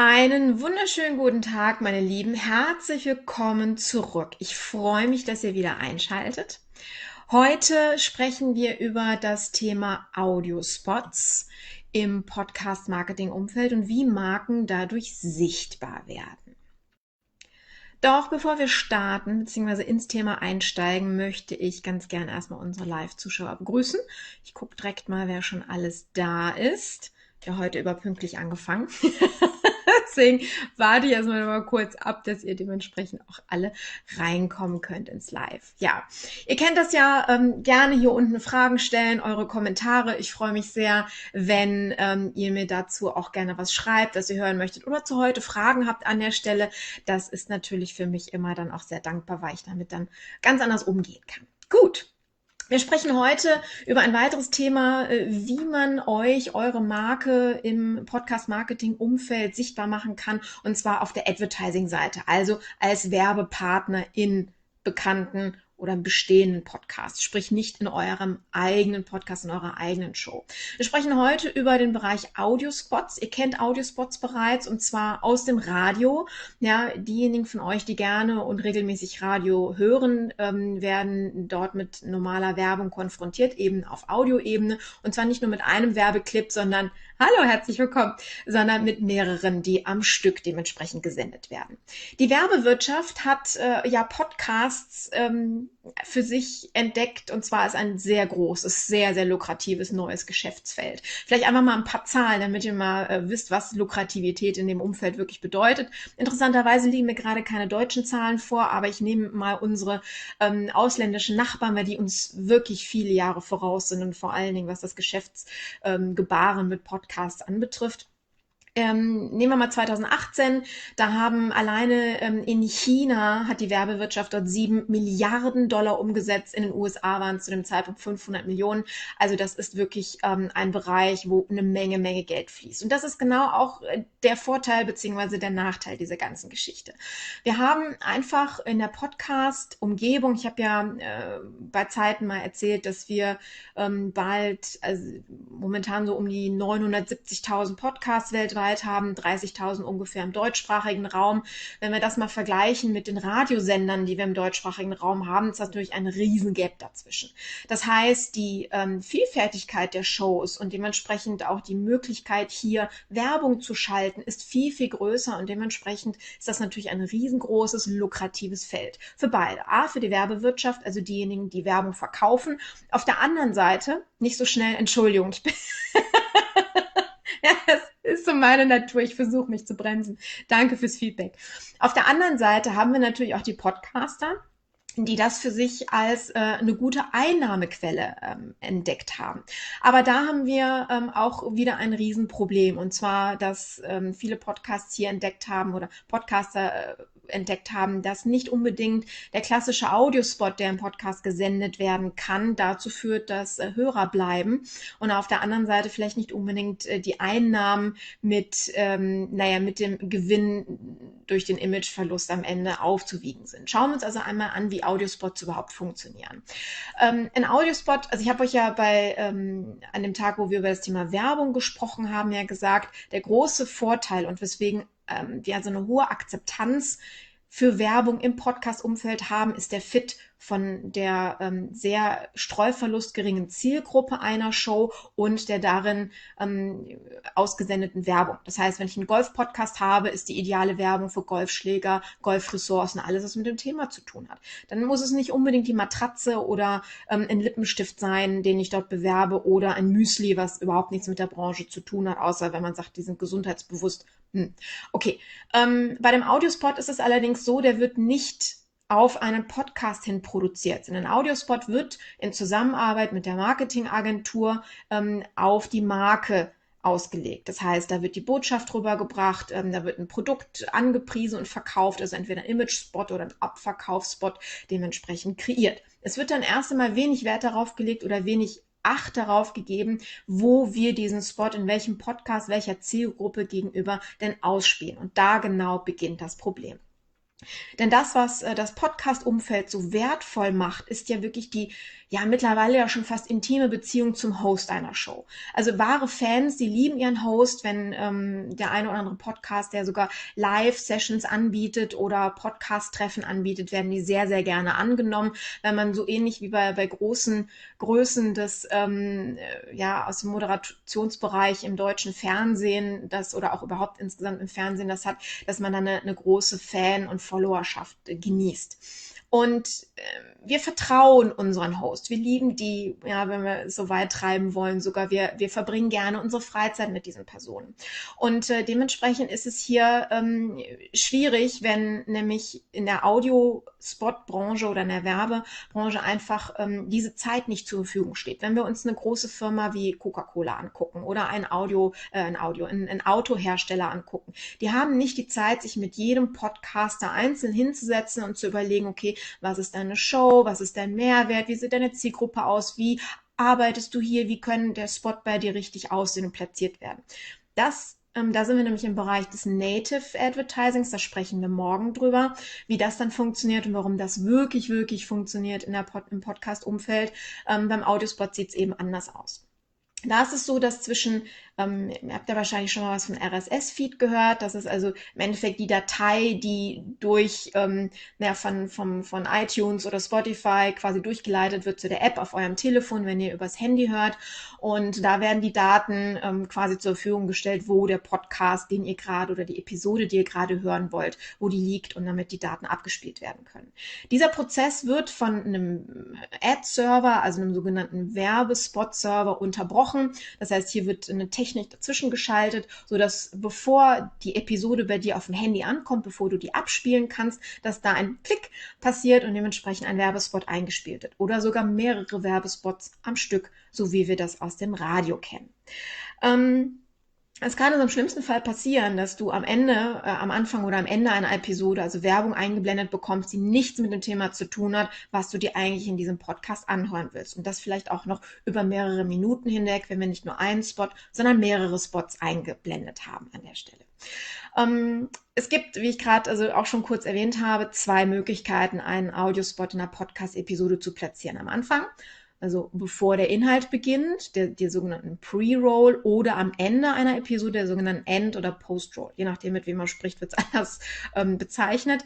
Einen wunderschönen guten Tag, meine Lieben. Herzlich willkommen zurück. Ich freue mich, dass ihr wieder einschaltet. Heute sprechen wir über das Thema Audiospots im Podcast-Marketing-Umfeld und wie Marken dadurch sichtbar werden. Doch bevor wir starten bzw. ins Thema einsteigen, möchte ich ganz gerne erstmal unsere Live-Zuschauer begrüßen. Ich gucke direkt mal, wer schon alles da ist. Ich habe heute überpünktlich angefangen. Deswegen warte ich erstmal noch mal kurz ab, dass ihr dementsprechend auch alle reinkommen könnt ins Live. Ja, ihr kennt das ja, gerne hier unten Fragen stellen, eure Kommentare. Ich freue mich sehr, wenn ihr mir dazu auch gerne was schreibt, was ihr hören möchtet oder zu heute Fragen habt an der Stelle. Das ist natürlich für mich immer dann auch sehr dankbar, weil ich damit dann ganz anders umgehen kann. Gut. Wir sprechen heute über ein weiteres Thema, wie man euch, eure Marke im Podcast-Marketing-Umfeld sichtbar machen kann, und zwar auf der Advertising-Seite, also als Werbepartner in bekannten oder bestehenden Podcasts, sprich nicht in eurem eigenen Podcast, in eurer eigenen Show. Wir sprechen heute über den Bereich Audiospots. Ihr kennt Audiospots bereits, und zwar aus dem Radio. Ja, diejenigen von euch, die gerne und regelmäßig Radio hören, werden dort mit normaler Werbung konfrontiert, eben auf Audioebene, und zwar nicht nur mit einem Werbeclip, sondern, hallo, herzlich willkommen, sondern mit mehreren, die am Stück dementsprechend gesendet werden. Die Werbewirtschaft hat Podcasts für sich entdeckt, und zwar ist ein sehr großes, sehr, sehr lukratives neues Geschäftsfeld. Vielleicht einfach mal ein paar Zahlen, damit ihr mal wisst, was Lukrativität in dem Umfeld wirklich bedeutet. Interessanterweise liegen mir gerade keine deutschen Zahlen vor, aber ich nehme mal unsere ausländischen Nachbarn, weil die uns wirklich viele Jahre voraus sind und vor allen Dingen, was das Geschäftsgebaren mit Podcasts anbetrifft. Nehmen wir mal 2018, da haben alleine in China hat die Werbewirtschaft dort 7 Milliarden Dollar umgesetzt, in den USA waren es zu dem Zeitpunkt 500 Millionen, also das ist wirklich ein Bereich, wo eine Menge Geld fließt, und das ist genau auch der Vorteil bzw. der Nachteil dieser ganzen Geschichte. Wir haben einfach in der Podcast-Umgebung, ich habe ja bei Zeiten mal erzählt, dass wir bald, also momentan so um die 970.000 Podcasts weltweit haben, 30.000 ungefähr im deutschsprachigen Raum. Wenn wir das mal vergleichen mit den Radiosendern, die wir im deutschsprachigen Raum haben, ist das natürlich ein riesen Gap dazwischen. Das heißt, die Vielfältigkeit der Shows und dementsprechend auch die Möglichkeit, hier Werbung zu schalten, ist viel größer, und dementsprechend ist das natürlich ein riesengroßes, lukratives Feld. Für beide. A, für die Werbewirtschaft, also diejenigen, die Werbung verkaufen. Auf der anderen Seite, nicht so schnell, Entschuldigung, ich bin ja, das ist so meine Natur. Ich versuche mich zu bremsen. Danke fürs Feedback. Auf der anderen Seite haben wir natürlich auch die Podcaster, die das für sich als eine gute Einnahmequelle entdeckt haben. Aber da haben wir auch wieder ein Riesenproblem, und zwar, dass viele Podcasts hier entdeckt haben oder Podcaster entdeckt haben, dass nicht unbedingt der klassische Audiospot, der im Podcast gesendet werden kann, dazu führt, dass Hörer bleiben, und auf der anderen Seite vielleicht nicht unbedingt die Einnahmen mit dem Gewinn durch den Imageverlust am Ende aufzuwiegen sind. Schauen wir uns also einmal an, wie Audiospots überhaupt funktionieren. Ein Audiospot, also ich habe euch ja an dem Tag, wo wir über das Thema Werbung gesprochen haben, ja gesagt, der große Vorteil und weswegen wir so eine hohe Akzeptanz für Werbung im Podcast-Umfeld haben, ist der Fit von der sehr streuverlustgeringen Zielgruppe einer Show und der darin ausgesendeten Werbung. Das heißt, wenn ich einen Golf-Podcast habe, ist die ideale Werbung für Golfschläger, Golfressorts und alles, was mit dem Thema zu tun hat. Dann muss es nicht unbedingt die Matratze oder ein Lippenstift sein, den ich dort bewerbe, oder ein Müsli, was überhaupt nichts mit der Branche zu tun hat, außer wenn man sagt, die sind gesundheitsbewusst. Okay, bei dem Audiospot ist es allerdings so, der wird nicht auf einen Podcast hin produziert. Ein Audiospot wird in Zusammenarbeit mit der Marketingagentur auf die Marke ausgelegt. Das heißt, da wird die Botschaft rübergebracht, da wird ein Produkt angepriesen und verkauft, also entweder ein Image-Spot oder ein Abverkaufsspot dementsprechend kreiert. Es wird dann erst einmal wenig Wert darauf gelegt oder wenig Acht darauf gegeben, wo wir diesen Spot, in welchem Podcast, welcher Zielgruppe gegenüber denn ausspielen. Und da genau beginnt das Problem. Denn das, was das Podcast-Umfeld so wertvoll macht, ist ja wirklich die ja mittlerweile ja schon fast intime Beziehung zum Host einer Show. Also wahre Fans, die lieben ihren Host, wenn der eine oder andere Podcast, der sogar Live-Sessions anbietet oder Podcast-Treffen anbietet, werden die sehr, sehr gerne angenommen, wenn man so ähnlich wie bei großen Größen des aus dem Moderationsbereich im deutschen Fernsehen, das oder auch überhaupt insgesamt im Fernsehen das hat, dass man dann eine große Fan- und Followerschaft genießt. Und wir vertrauen unseren Host. Wir lieben die, ja, wenn wir es so weit treiben wollen, sogar wir verbringen gerne unsere Freizeit mit diesen Personen. Und dementsprechend ist es hier schwierig, wenn nämlich in der Audio-Spot-Branche oder in der Werbebranche einfach diese Zeit nicht zur Verfügung steht. Wenn wir uns eine große Firma wie Coca-Cola angucken oder einen Autohersteller angucken, die haben nicht die Zeit, sich mit jedem Podcaster einzeln hinzusetzen und zu überlegen, okay, was ist deine Show, was ist dein Mehrwert, wie sieht deine Zielgruppe aus, wie arbeitest du hier, wie können der Spot bei dir richtig aussehen und platziert werden. Da sind wir nämlich im Bereich des Native Advertisings, da sprechen wir morgen drüber, wie das dann funktioniert und warum das wirklich, wirklich funktioniert im Podcast-Umfeld. Beim Audiospot sieht es eben anders aus. Da ist es so, dass ihr habt ja wahrscheinlich schon mal was von RSS-Feed gehört. Das ist also im Endeffekt die Datei, die durch von iTunes oder Spotify quasi durchgeleitet wird zu der App auf eurem Telefon, wenn ihr übers Handy hört. Und da werden die Daten quasi zur Verfügung gestellt, wo der Podcast, den ihr gerade oder die Episode, die ihr gerade hören wollt, wo die liegt und damit die Daten abgespielt werden können. Dieser Prozess wird von einem Ad-Server, also einem sogenannten Werbespot-Server unterbrochen. Das heißt, hier wird eine Technik dazwischen geschaltet, sodass bevor die Episode bei dir auf dem Handy ankommt, bevor du die abspielen kannst, dass da ein Klick passiert und dementsprechend ein Werbespot eingespielt wird. Oder sogar mehrere Werbespots am Stück, so wie wir das aus dem Radio kennen. Es kann also im schlimmsten Fall passieren, dass du am Anfang oder am Ende einer Episode, also Werbung eingeblendet bekommst, die nichts mit dem Thema zu tun hat, was du dir eigentlich in diesem Podcast anhören willst. Und das vielleicht auch noch über mehrere Minuten hinweg, wenn wir nicht nur einen Spot, sondern mehrere Spots eingeblendet haben an der Stelle. Es gibt, wie ich gerade also auch schon kurz erwähnt habe, 2 Möglichkeiten, einen Audiospot in einer Podcast-Episode zu platzieren. Am Anfang, also bevor der Inhalt beginnt, der sogenannten Pre-Roll, oder am Ende einer Episode, der sogenannten End- oder Post-Roll. Je nachdem, mit wem man spricht, wird es anders bezeichnet.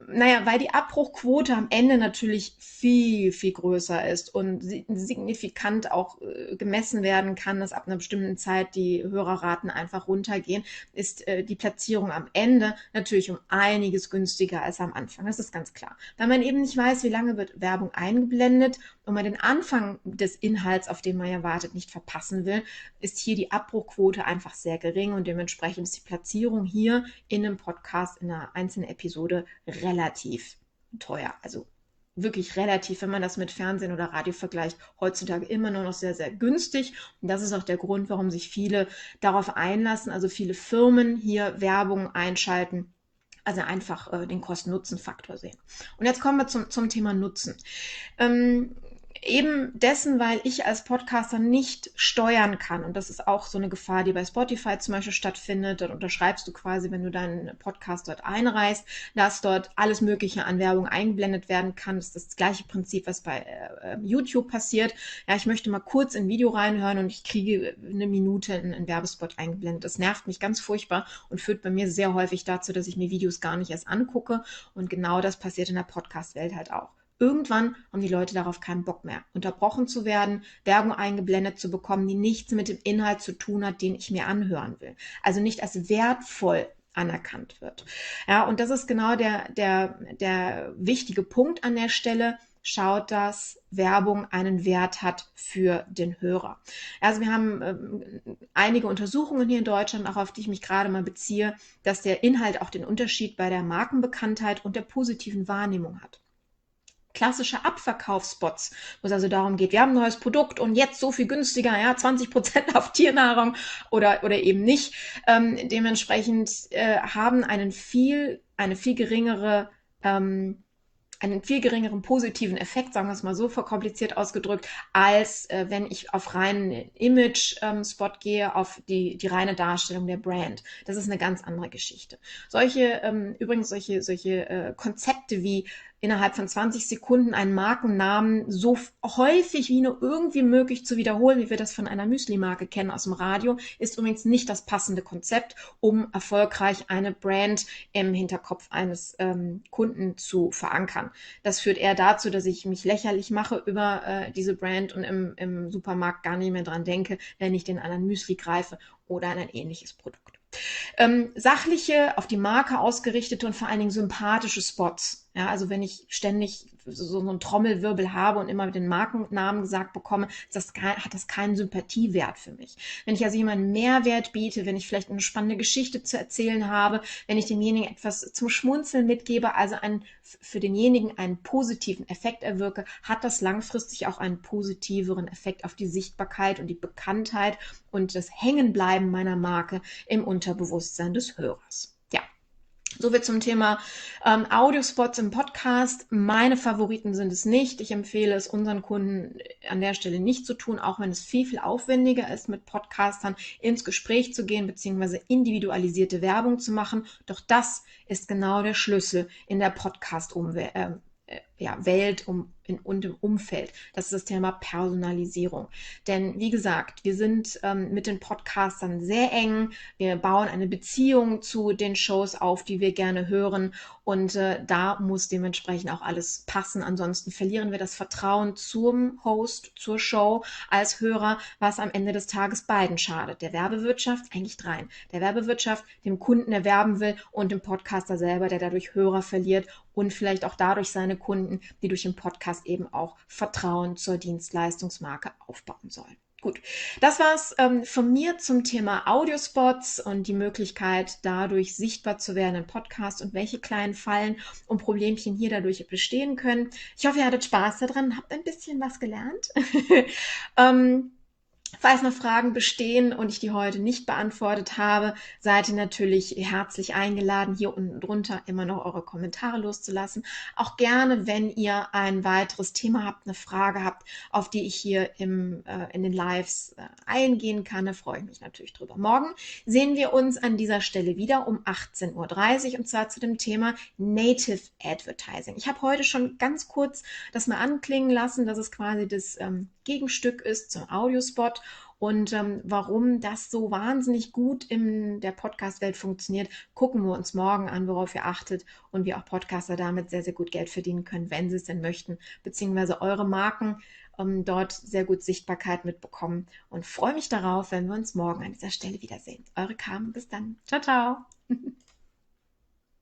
Naja, weil die Abbruchquote am Ende natürlich viel, viel größer ist und signifikant auch gemessen werden kann, dass ab einer bestimmten Zeit die Hörerraten einfach runtergehen, ist die Platzierung am Ende natürlich um einiges günstiger als am Anfang. Das ist ganz klar. Da man eben nicht weiß, wie lange wird Werbung eingeblendet und man den Anfang des Inhalts, auf den man ja wartet, nicht verpassen will, ist hier die Abbruchquote einfach sehr gering und dementsprechend ist die Platzierung hier in einem Podcast, in einer einzelnen Episode relativ teuer. Also wirklich relativ, wenn man das mit Fernsehen oder Radio vergleicht, heutzutage immer nur noch sehr, sehr günstig. Und das ist auch der Grund, warum sich viele darauf einlassen, also viele Firmen hier Werbung einschalten, also einfach den Kosten-Nutzen-Faktor sehen. Und jetzt kommen wir zum Thema Nutzen. Eben dessen, weil ich als Podcaster nicht steuern kann. Und das ist auch so eine Gefahr, die bei Spotify zum Beispiel stattfindet. Dort unterschreibst du quasi, wenn du deinen Podcast dort einreichst, dass dort alles Mögliche an Werbung eingeblendet werden kann. Das ist das gleiche Prinzip, was bei YouTube passiert. Ja, ich möchte mal kurz in ein Video reinhören und ich kriege eine Minute einen Werbespot eingeblendet. Das nervt mich ganz furchtbar und führt bei mir sehr häufig dazu, dass ich mir Videos gar nicht erst angucke. Und genau das passiert in der Podcast-Welt halt auch. Irgendwann haben die Leute darauf keinen Bock mehr, unterbrochen zu werden, Werbung eingeblendet zu bekommen, die nichts mit dem Inhalt zu tun hat, den ich mir anhören will. Also nicht als wertvoll anerkannt wird. Ja, und das ist genau der wichtige Punkt an der Stelle. Schaut, dass Werbung einen Wert hat für den Hörer. Also wir haben einige Untersuchungen hier in Deutschland, auch auf die ich mich gerade mal beziehe, dass der Inhalt auch den Unterschied bei der Markenbekanntheit und der positiven Wahrnehmung hat. Klassische Abverkaufsspots, wo es also darum geht, wir haben ein neues Produkt und jetzt so viel günstiger, ja, 20% auf Tiernahrung oder eben nicht. Dementsprechend haben einen viel geringeren positiven Effekt, sagen wir es mal so verkompliziert ausgedrückt, als wenn ich auf reinen Image-Spot gehe, auf die reine Darstellung der Brand. Das ist eine ganz andere Geschichte. Solche Konzepte wie innerhalb von 20 Sekunden einen Markennamen so häufig wie nur irgendwie möglich zu wiederholen, wie wir das von einer Müsli-Marke kennen aus dem Radio, ist übrigens nicht das passende Konzept, um erfolgreich eine Brand im Hinterkopf eines Kunden zu verankern. Das führt eher dazu, dass ich mich lächerlich mache über diese Brand und im Supermarkt gar nicht mehr dran denke, wenn ich den anderen Müsli greife oder an ein ähnliches Produkt. Sachliche, auf die Marke ausgerichtete und vor allen Dingen sympathische Spots. Ja, also wenn ich ständig so einen Trommelwirbel habe und immer mit den Markennamen gesagt bekomme, hat das keinen Sympathiewert für mich. Wenn ich also jemanden Mehrwert biete, wenn ich vielleicht eine spannende Geschichte zu erzählen habe, wenn ich demjenigen etwas zum Schmunzeln mitgebe, also für denjenigen einen positiven Effekt erwirke, hat das langfristig auch einen positiveren Effekt auf die Sichtbarkeit und die Bekanntheit und das Hängenbleiben meiner Marke im Unterbewusstsein des Hörers. Ja, soviel zum Thema Audiospots im Podcast. Meine Favoriten sind es nicht. Ich empfehle es unseren Kunden an der Stelle nicht zu tun, auch wenn es viel, viel aufwendiger ist, mit Podcastern ins Gespräch zu gehen, beziehungsweise individualisierte Werbung zu machen. Doch das ist genau der Schlüssel in der Welt und im Umfeld. Das ist das Thema Personalisierung. Denn wie gesagt, wir sind mit den Podcastern sehr eng. Wir bauen eine Beziehung zu den Shows auf, die wir gerne hören. Und da muss dementsprechend auch alles passen. Ansonsten verlieren wir das Vertrauen zum Host, zur Show als Hörer, was am Ende des Tages beiden schadet. Der Werbewirtschaft, eigentlich dreien. Der Werbewirtschaft, dem Kunden, der werben will, und dem Podcaster selber, der dadurch Hörer verliert und vielleicht auch dadurch seine Kunden, die durch den Podcast eben auch Vertrauen zur Dienstleistungsmarke aufbauen sollen. Gut, das war's von mir zum Thema Audiospots und die Möglichkeit, dadurch sichtbar zu werden im Podcast und welche kleinen Fallen und Problemchen hier dadurch bestehen können. Ich hoffe, ihr hattet Spaß daran, habt ein bisschen was gelernt. Falls noch Fragen bestehen und ich die heute nicht beantwortet habe, seid ihr natürlich herzlich eingeladen, hier unten drunter immer noch eure Kommentare loszulassen. Auch gerne, wenn ihr ein weiteres Thema habt, eine Frage habt, auf die ich hier in den Lives eingehen kann, da freue ich mich natürlich drüber. Morgen sehen wir uns an dieser Stelle wieder um 18:30 Uhr und zwar zu dem Thema Native Advertising. Ich habe heute schon ganz kurz das mal anklingen lassen, dass es quasi das Gegenstück ist zum Audiospot. Und warum das so wahnsinnig gut in der Podcast-Welt funktioniert, gucken wir uns morgen an, worauf ihr achtet und wie auch Podcaster damit sehr, sehr gut Geld verdienen können, wenn sie es denn möchten, beziehungsweise eure Marken dort sehr gut Sichtbarkeit mitbekommen. Und freue mich darauf, wenn wir uns morgen an dieser Stelle wiedersehen. Eure Carmen, bis dann. Ciao, ciao.